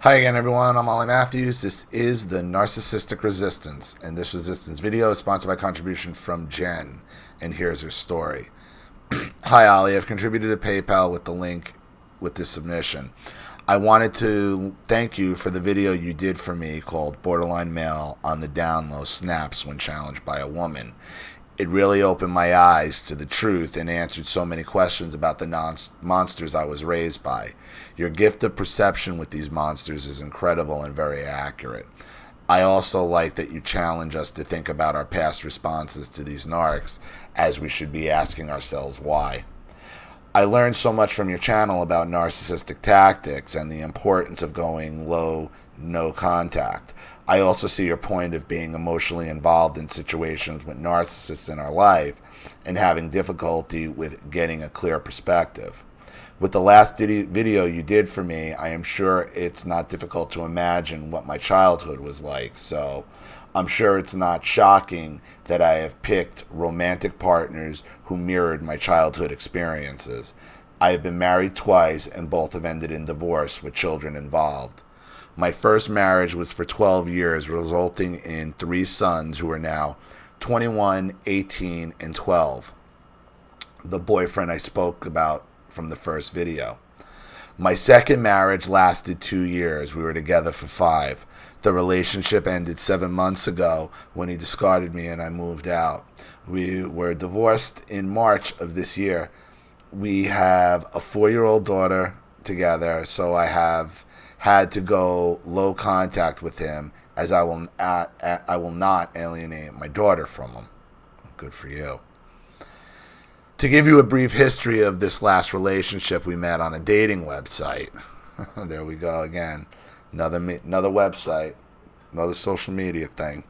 Hi again, everyone. I'm Ollie Matthews. This is the Narcissistic Resistance, and this resistance video is sponsored by contribution from Jen, and here's her story. Hi, Ollie. I've contributed to PayPal with the link with this submission. I wanted to thank you for the video you did for me called Borderline Male on the Down Low Snaps when challenged by a woman. It really opened my eyes to the truth and answered so many questions about the monsters I was raised by. Your gift of perception with these monsters is incredible and very accurate. I also like that you challenge us to think about our past responses to these narcs, as we should be asking ourselves why. I learned so much from your channel about narcissistic tactics and the importance of going low, no contact. I also see your point of being emotionally involved in situations with narcissists in our life and having difficulty with getting a clear perspective. With the last video you did for me, I am sure it's not difficult to imagine what my childhood was like, so I'm sure it's not shocking that I have picked romantic partners who mirrored my childhood experiences. I have been married twice, and both have ended in divorce with children involved. My first marriage was for 12 years, resulting in 3 sons who are now 21, 18, and 12. The boyfriend I spoke about from the first video. My second marriage lasted 2 years. We were together for 5. The relationship ended 7 months ago when he discarded me and I moved out. We were divorced in March of this year. We have a 4-year-old daughter together, so I have had to go low contact with him, as I will not alienate my daughter from him. Good for you. To give you a brief history of this last relationship, we met on a dating website. There we go again. Another website, another social media thing.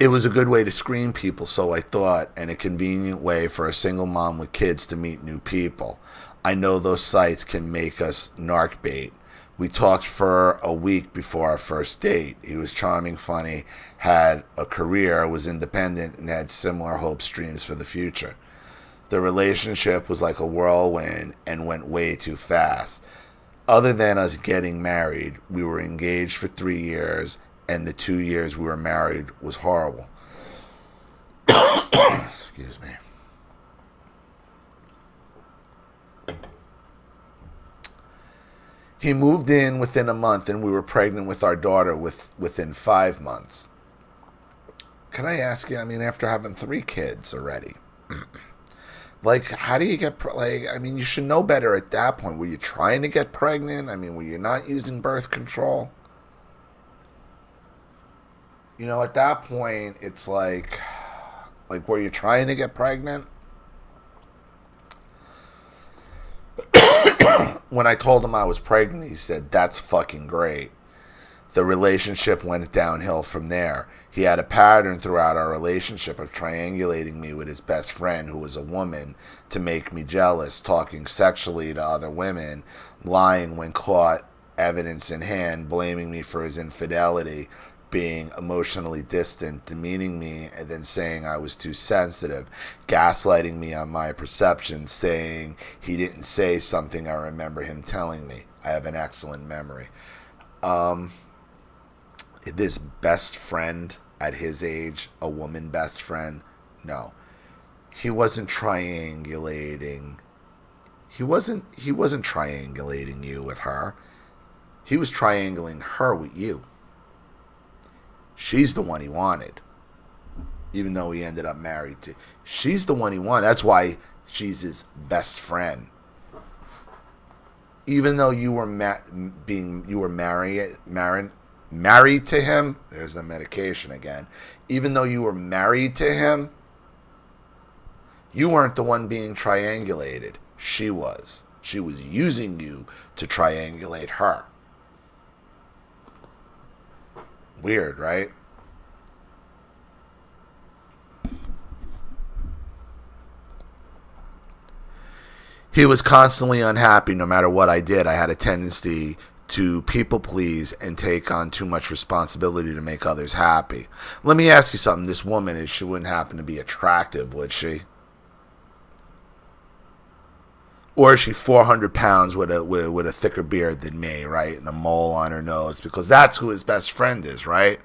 It was a good way to screen people, so I thought, and a convenient way for a single mom with kids to meet new people. I know those sites can make us narc bait. We talked for a week before our first date. He was charming, funny, had a career, was independent, and had similar hopes, dreams for the future. The relationship was like a whirlwind and went way too fast. Other than us getting married, we were engaged for 3 years, and the 2 years we were married was horrible. Excuse me. He moved in within a month, and we were pregnant with our daughter within 5 months. Can I ask you, after having 3 kids already, like, how do you get, you should know better at that point. Were you trying to get pregnant? Were you not using birth control? At that point, it's like, were you trying to get pregnant? When I told him I was pregnant, he said, "That's fucking great." The relationship went downhill from there. He had a pattern throughout our relationship of triangulating me with his best friend, who was a woman, to make me jealous, talking sexually to other women, lying when caught, evidence in hand, blaming me for his infidelity, being emotionally distant, demeaning me, and then saying I was too sensitive, gaslighting me on my perceptions, saying he didn't say something I remember him telling me. I have an excellent memory. This best friend at his age, a woman best friend, no. He wasn't triangulating. He wasn't triangulating you with her. He was triangulating her with you. She's the one he wanted, even though he ended up married to. She's the one he wanted. That's why she's his best friend. Even though you were married to him. There's the medication again. Even though you were married to him, you weren't the one being triangulated. She was. She was using you to triangulate her. Weird, right? He was constantly unhappy no matter what I did. I had a tendency to people please and take on too much responsibility to make others happy. Let me ask you something. This woman, she wouldn't happen to be attractive, would she? Or is she 400 pounds with a thicker beard than me, right? And a mole on her nose, because that's who his best friend is, right?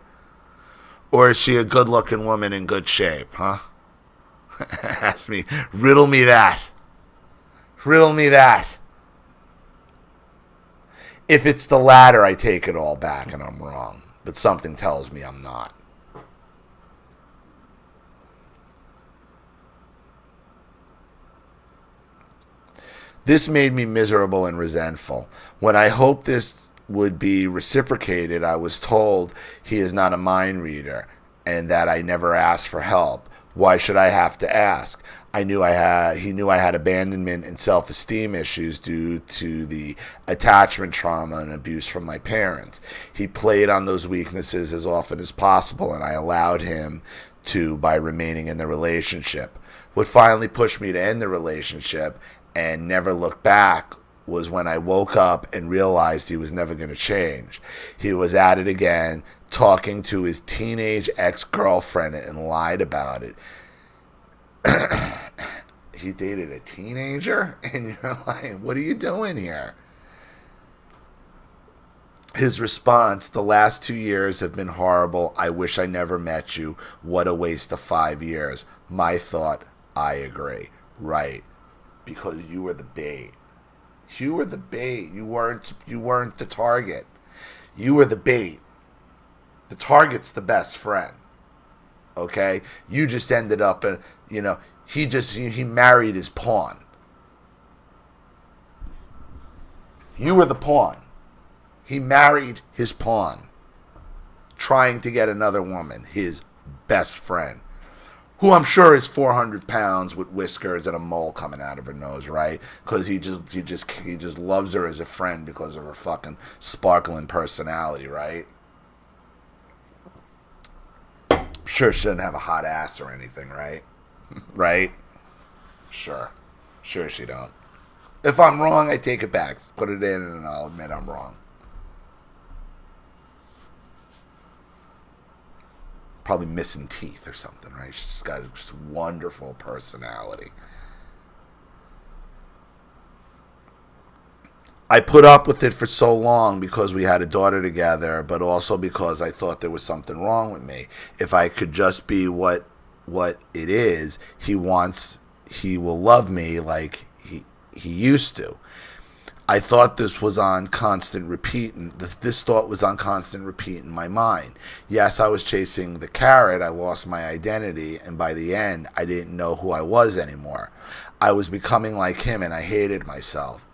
Or is she a good-looking woman in good shape, huh? Ask me. Riddle me that. Riddle me that. If it's the latter, I take it all back and I'm wrong. But something tells me I'm not. This made me miserable and resentful. When I hoped this would be reciprocated, I was told he is not a mind reader and that I never asked for help. Why should I have to ask? He knew I had abandonment and self-esteem issues due to the attachment trauma and abuse from my parents. He played on those weaknesses as often as possible, and I allowed him to by remaining in the relationship. What finally pushed me to end the relationship and never look back was when I woke up and realized he was never going to change. He was at it again, talking to his teenage ex-girlfriend, and lied about it. He dated a teenager? And you're like, what are you doing here? His response, the last 2 years have been horrible. I wish I never met you. What a waste of 5 years. My thought, I agree. Right. Because you were the bait. You were the bait. You weren't the target. You were the bait. The target's the best friend. Okay? You just ended up in, he married his pawn. You were the pawn. He married his pawn, trying to get another woman, his best friend, who I'm sure is 400 pounds with whiskers and a mole coming out of her nose, right? Because he just loves her as a friend because of her fucking sparkling personality, right? I'm sure she doesn't have a hot ass or anything, right? Right? Sure she don't. If I'm wrong, I take it back. Put it in and I'll admit I'm wrong. Probably missing teeth or something, right? She's got just wonderful personality. I put up with it for so long because we had a daughter together, but also because I thought there was something wrong with me. If I could just be what it is, he will love me like he used to. I thought this was on constant repeat, and this thought was on constant repeat in my mind. Yes, I was chasing the carrot. I lost my identity, and by the end, I didn't know who I was anymore. I was becoming like him, and I hated myself.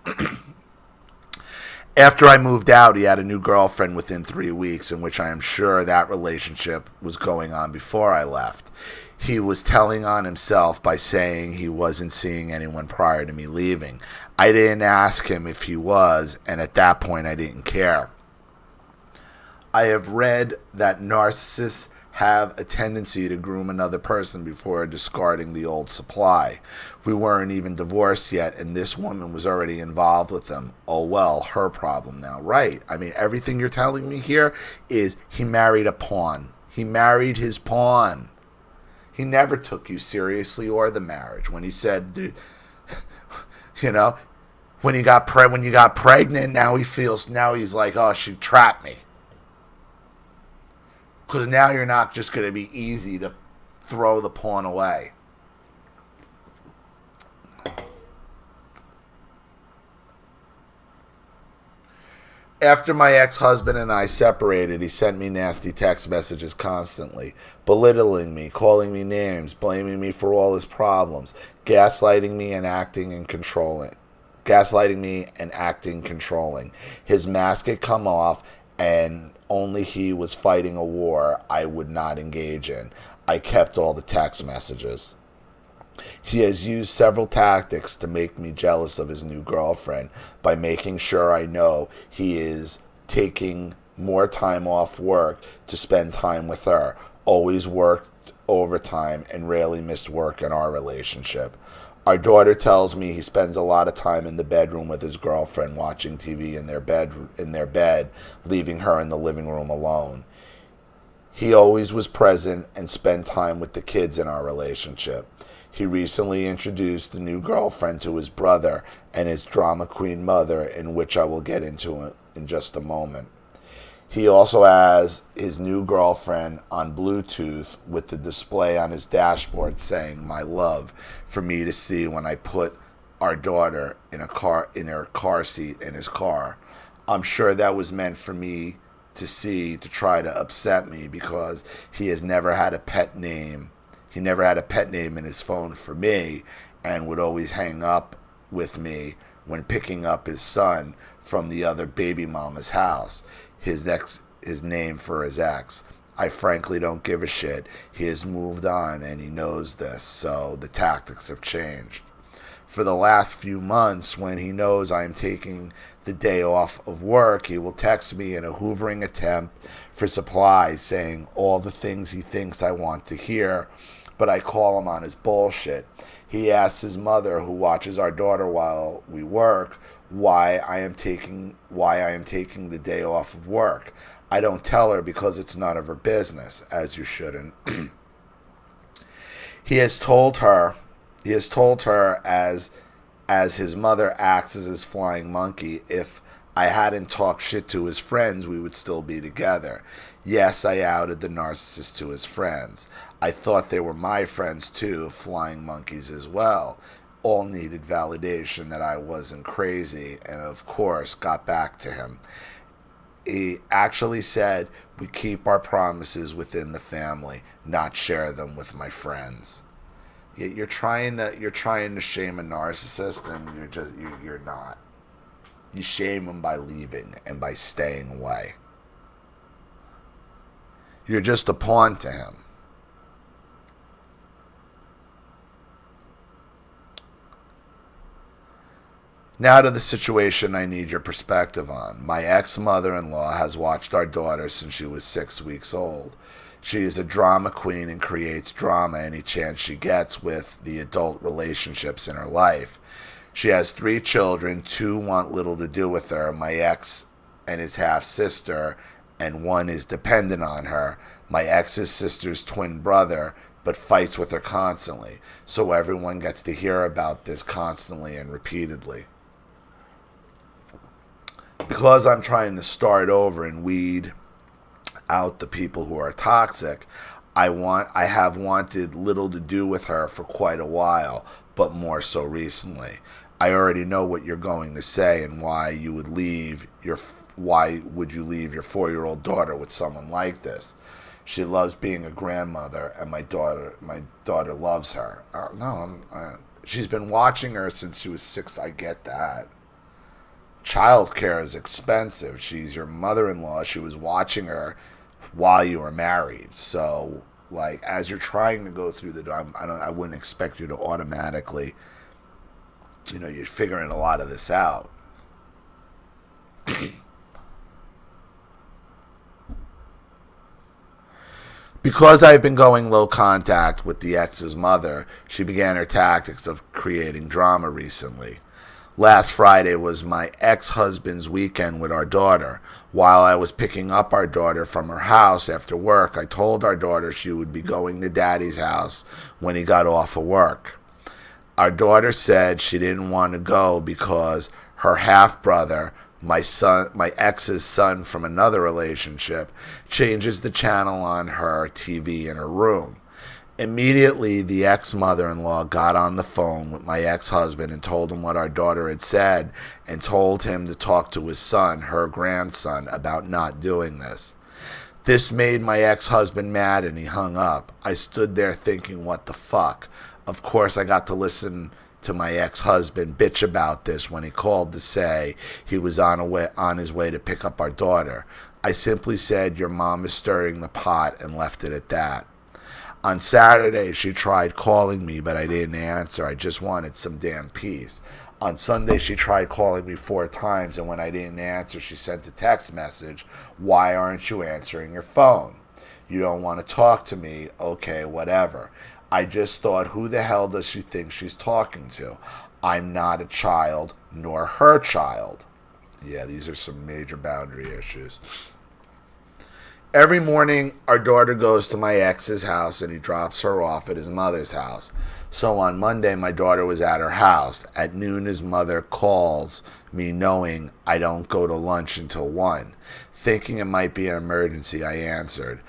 After I moved out, he had a new girlfriend within 3 weeks, in which I am sure that relationship was going on before I left. He was telling on himself by saying he wasn't seeing anyone prior to me leaving. I didn't ask him if he was, and at that point I didn't care. I have read that narcissists have a tendency to groom another person before discarding the old supply. We weren't even divorced yet, and this woman was already involved with them. Oh well, her problem now. Right. I mean, everything you're telling me here is he married a pawn. He married his pawn. He never took you seriously or the marriage. When he said, dude, when you got pregnant, now he's like, oh, she trapped me. Because now you're not just going to be easy to throw the pawn away. After my ex-husband and I separated, he sent me nasty text messages constantly, belittling me, calling me names, blaming me for all his problems, gaslighting me and acting controlling. His mask had come off, and only he was fighting a war I would not engage in. I kept all the text messages. He has used several tactics to make me jealous of his new girlfriend by making sure I know he is taking more time off work to spend time with her, always worked overtime and rarely missed work in our relationship. Our daughter tells me he spends a lot of time in the bedroom with his girlfriend watching TV in their bed, leaving her in the living room alone. He always was present and spent time with the kids in our relationship. He recently introduced the new girlfriend to his brother and his drama queen mother, in which I will get into in just a moment. He also has his new girlfriend on Bluetooth with the display on his dashboard saying "my love" for me to see when I put our daughter in her car seat in his car. I'm sure that was meant for me to see to try to upset me, because he has never had a pet name. He never had a pet name in his phone for me, and would always hang up with me when picking up his son from the other baby mama's house. His name for his ex. I frankly don't give a shit. He has moved on and he knows this, so the tactics have changed. For the last few months, when he knows I am taking the day off of work, he will text me in a hoovering attempt for supplies, saying all the things he thinks I want to hear, but I call him on his bullshit. He asks his mother, who watches our daughter while we work, why I am taking the day off of work. I don't tell her because it's none of her business, as you shouldn't. He has told her as his mother acts as his flying monkey, if I hadn't talked shit to his friends, we would still be together. Yes, I outed the narcissist to his friends. I thought they were my friends too, flying monkeys as well. All needed validation that I wasn't crazy, and of course got back to him. He actually said we keep our promises within the family, not share them with my friends. You're trying to shame a narcissist, and you're not. You shame him by leaving and by staying away. You're just a pawn to him. Now to the situation I need your perspective on. My ex-mother-in-law has watched our daughter since she was 6 weeks old. She is a drama queen and creates drama any chance she gets with the adult relationships in her life. She has 3 children, 2 want little to do with her, my ex and his half-sister, and 1 is dependent on her, my ex's sister's twin brother, but fights with her constantly. So everyone gets to hear about this constantly and repeatedly. Because I'm trying to start over and weed out the people who are toxic, I have wanted little to do with her for quite a while, but more so recently. I already know what you're going to say and why would you leave your 4-year-old daughter with someone like this. She loves being a grandmother, and my daughter loves her. She's been watching her since she was 6. I get that. Childcare is expensive. She's your mother-in-law. She was watching her while you were married. So, like, as you're trying to go through I wouldn't expect you to automatically, you're figuring a lot of this out. Because I've been going low contact with the ex's mother, she began her tactics of creating drama recently. Last Friday was my ex-husband's weekend with our daughter. While I was picking up our daughter from her house after work, I told our daughter she would be going to Daddy's house when he got off of work. Our daughter said she didn't want to go because her half-brother, my ex's son from another relationship, changes the channel on her TV in her room. Immediately, the ex-mother-in-law got on the phone with my ex-husband and told him what our daughter had said, and told him to talk to his son, her grandson, about not doing this. This made my ex-husband mad, and he hung up. I stood there thinking, what the fuck? Of course, I got to listen to my ex-husband bitch about this when he called to say he was on his way to pick up our daughter. I simply said, your mom is stirring the pot, and left it at that. On Saturday, she tried calling me, but I didn't answer. I just wanted some damn peace. On Sunday, she tried calling me 4 times, and when I didn't answer, she sent a text message, why aren't you answering your phone? You don't want to talk to me? Okay, whatever. I just thought, who the hell does she think she's talking to? I'm not a child, nor her child. Yeah, these are some major boundary issues. Every morning, our daughter goes to my ex's house and he drops her off at his mother's house. So on Monday, my daughter was at her house. At noon, his mother calls me knowing I don't go to lunch until 1. Thinking it might be an emergency, I answered.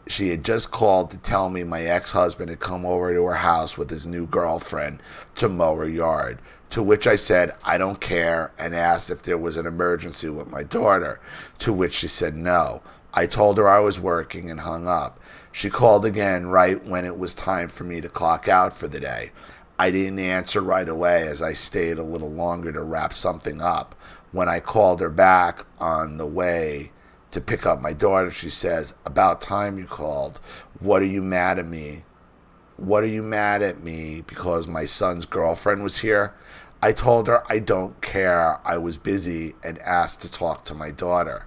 She had just called to tell me my ex-husband had come over to her house with his new girlfriend to mow her yard. To which I said, I don't care, and asked if there was an emergency with my daughter, to which she said no. I told her I was working and hung up. She called again right when it was time for me to clock out for the day. I didn't answer right away as I stayed a little longer to wrap something up. When I called her back on the way to pick up my daughter, she says, about time you called. What are you mad at me? What are you mad at me because my son's girlfriend was here? I told her I don't care. I was busy and asked to talk to my daughter.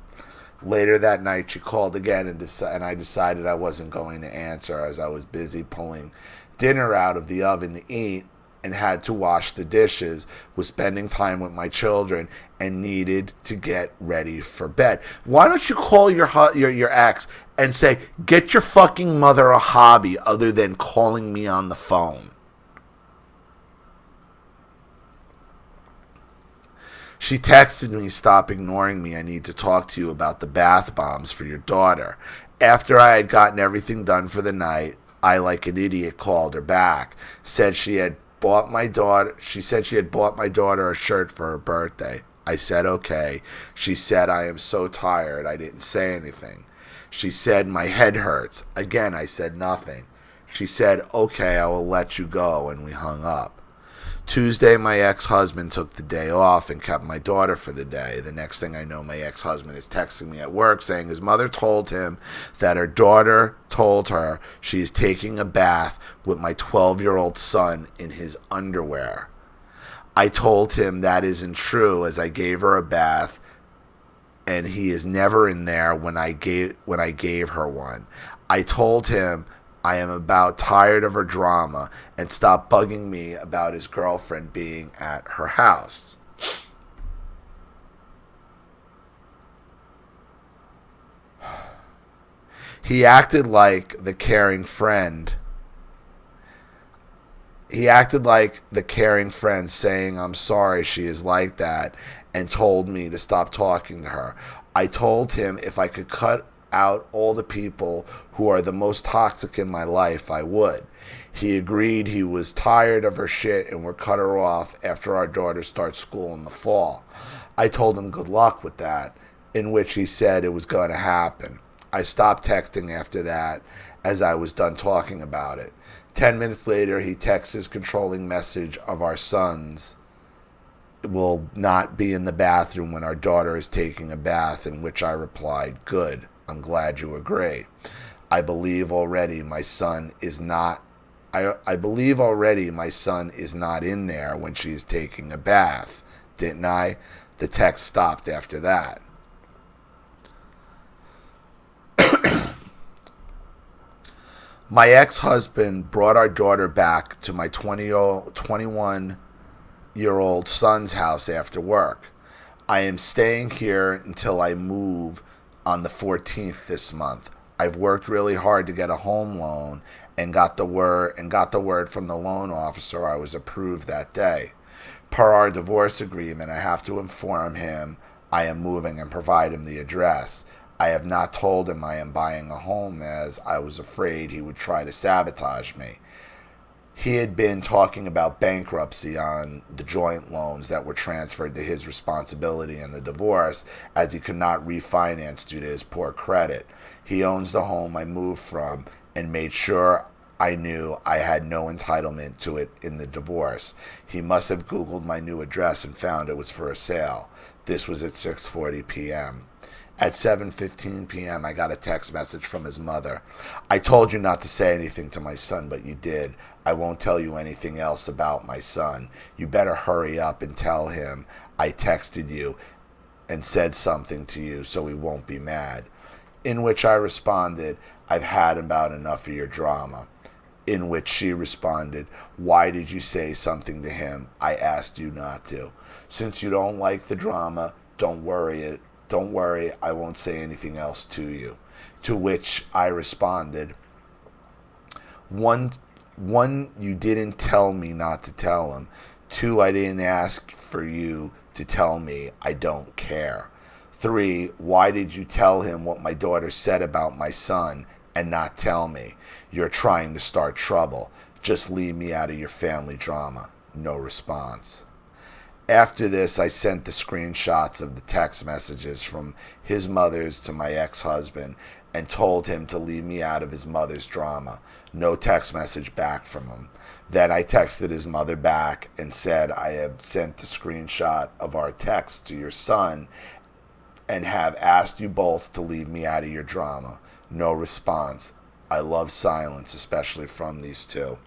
Later that night, she called again, and I decided I wasn't going to answer as I was busy pulling dinner out of the oven to eat and had to wash the dishes, was spending time with my children, and needed to get ready for bed. Why don't you call your ex and say, get your fucking mother a hobby other than calling me on the phone? She texted me, stop ignoring me. I need to talk to you about the bath bombs for your daughter. After I had gotten everything done for the night, I, like an idiot, called her back. Said she had bought my daughter a shirt for her birthday. I said, okay. She said, I am so tired. I didn't say anything. She said, my head hurts. Again, I said nothing. She said, okay, I will let you go, and we hung up. Tuesday, my ex-husband took the day off and kept my daughter for the day. The next thing I know, my ex-husband is texting me at work saying his mother told him that her daughter told her she is taking a bath with my 12-year-old son in his underwear. I told him that isn't true, as I gave her a bath and he is never in there when I gave her one. I told him I am about tired of her drama and stop bugging me about his girlfriend being at her house. He acted like the caring friend. Saying, I'm sorry she is like that, and told me to stop talking to her. I told him if I could cut out all the people who are the most toxic in my life, I would. He agreed he was tired of her shit and would cut her off after our daughter starts school in the fall. I told him good luck with that, in which he said it was going to happen. I stopped texting after that as I was done talking about it. 10 minutes later, he texts his controlling message of our sons will not be in the bathroom when our daughter is taking a bath, in which I replied, good. I'm glad you agree. I believe already my son is not in there when she's taking a bath, didn't I? The text stopped after that. My ex-husband brought our daughter back to my 21-year-old son's house after work. I am staying here until I move on the 14th this month. I've worked really hard to get a home loan and got the word from the loan officer I was approved that day. Per our divorce agreement, I have to inform him I am moving and provide him the address. I have not told him I am buying a home, as I was afraid he would try to sabotage me. He had been talking about bankruptcy on the joint loans that were transferred to his responsibility in the divorce, as he could not refinance due to his poor credit. He owns the home I moved from and made sure I knew I had no entitlement to it in the divorce. He must have Googled my new address and found it was for a sale. This was at 6:40 p.m. At 7:15 p.m., I got a text message from his mother. I told you not to say anything to my son, but you did. I won't tell you anything else about my son. You better hurry up and tell him I texted you and said something to you so he won't be mad. In which I responded, I've had about enough of your drama. In which she responded, why did you say something to him? I asked you not to. Since you don't like the drama, don't worry, I won't say anything else to you. To which I responded, one, you didn't tell me not to tell him. 2, I didn't ask for you to tell me. I don't care. 3, why did you tell him what my daughter said about my son and not tell me? You're trying to start trouble. Just leave me out of your family drama. No response. After this, I sent the screenshots of the text messages from his mother's to my ex-husband and told him to leave me out of his mother's drama. No text message back from him. Then I texted his mother back and said, I have sent the screenshot of our text to your son and have asked you both to leave me out of your drama. No response. I love silence, especially from these two.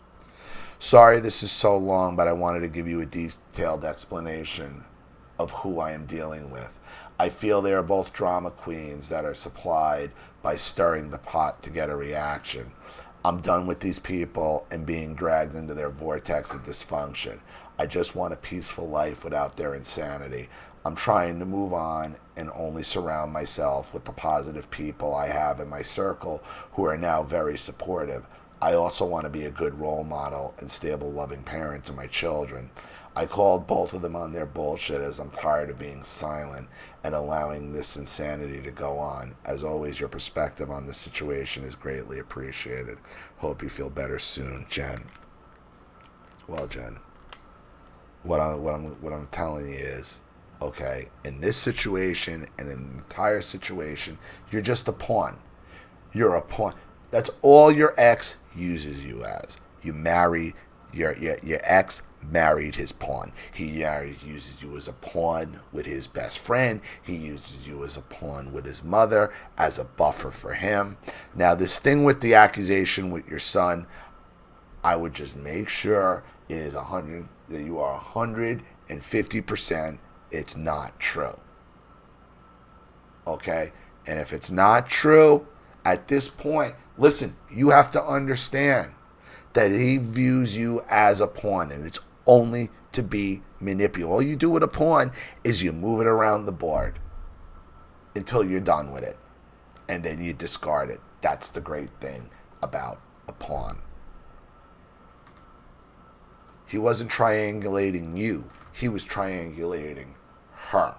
Sorry this is so long, but I wanted to give you a detailed explanation of who I am dealing with. I feel they are both drama queens that are supplied by stirring the pot to get a reaction. I'm done with these people and being dragged into their vortex of dysfunction. I just want a peaceful life without their insanity. I'm trying to move on and only surround myself with the positive people I have in my circle who are now very supportive. I also want to be a good role model and stable, loving parent to my children. I called both of them on their bullshit as I'm tired of being silent and allowing this insanity to go on. As always, your perspective on the situation is greatly appreciated. Hope you feel better soon, Jen. Well, Jen, what I'm telling you is, okay, in this situation and in the entire situation, you're just a pawn. You're a pawn. That's all your ex uses you as. You marry your ex married his pawn. He uses you as a pawn with his best friend. He uses you as a pawn with his mother, as a buffer for him. Now, this thing with the accusation with your son, I would just make sure it is that you are 150%. It's not true. Okay? And if it's not true, at this point, listen, you have to understand that he views you as a pawn, and it's only to be manipulated. All you do with a pawn is you move it around the board until you're done with it, and then you discard it. That's the great thing about a pawn. He wasn't triangulating you. He was triangulating her.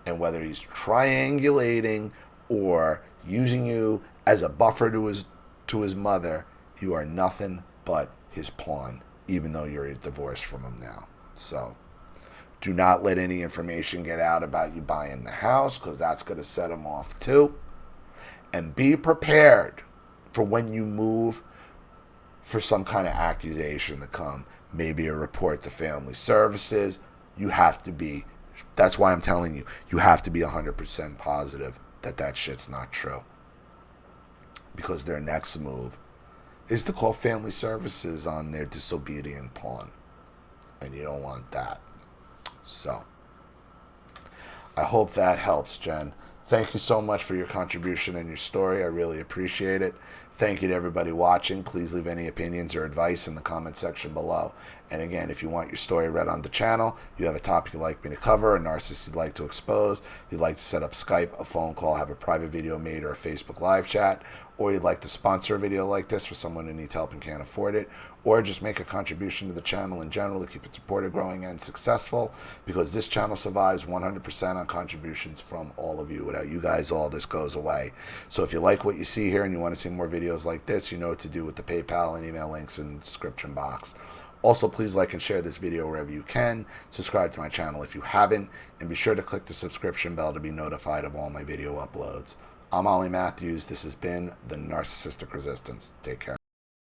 And whether he's triangulating or using you as a buffer to his mother, you are nothing but his pawn, even though you're divorced from him now. So do not let any information get out about you buying the house, because that's going to set him off too. And be prepared for when you move for some kind of accusation to come, maybe a report to family services. You have to be, that's why I'm telling you, you have to be 100% positive that shit's not true. Because their next move is to call family services on their disobedient pawn. And you don't want that. So, I hope that helps, Jen. Thank you so much for your contribution and your story. I really appreciate it. Thank you to everybody watching. Please leave any opinions or advice in the comment section below. And again, if you want your story read on the channel, you have a topic you'd like me to cover, a narcissist you'd like to expose, you'd like to set up Skype, a phone call, have a private video made, or a Facebook live chat, or you'd like to sponsor a video like this for someone who needs help and can't afford it, or just make a contribution to the channel in general to keep it supported, growing, and successful, because this channel survives 100% on contributions from all of you. Without you guys, all this goes away. So if you like what you see here and you want to see more videos like this, you know what to do with the PayPal and email links in the description box. Also, please like and share this video wherever you can. Subscribe to my channel if you haven't, and be sure to click the subscription bell to be notified of all my video uploads. I'm Ollie Matthews. This has been the Narcissistic Resistance. Take care.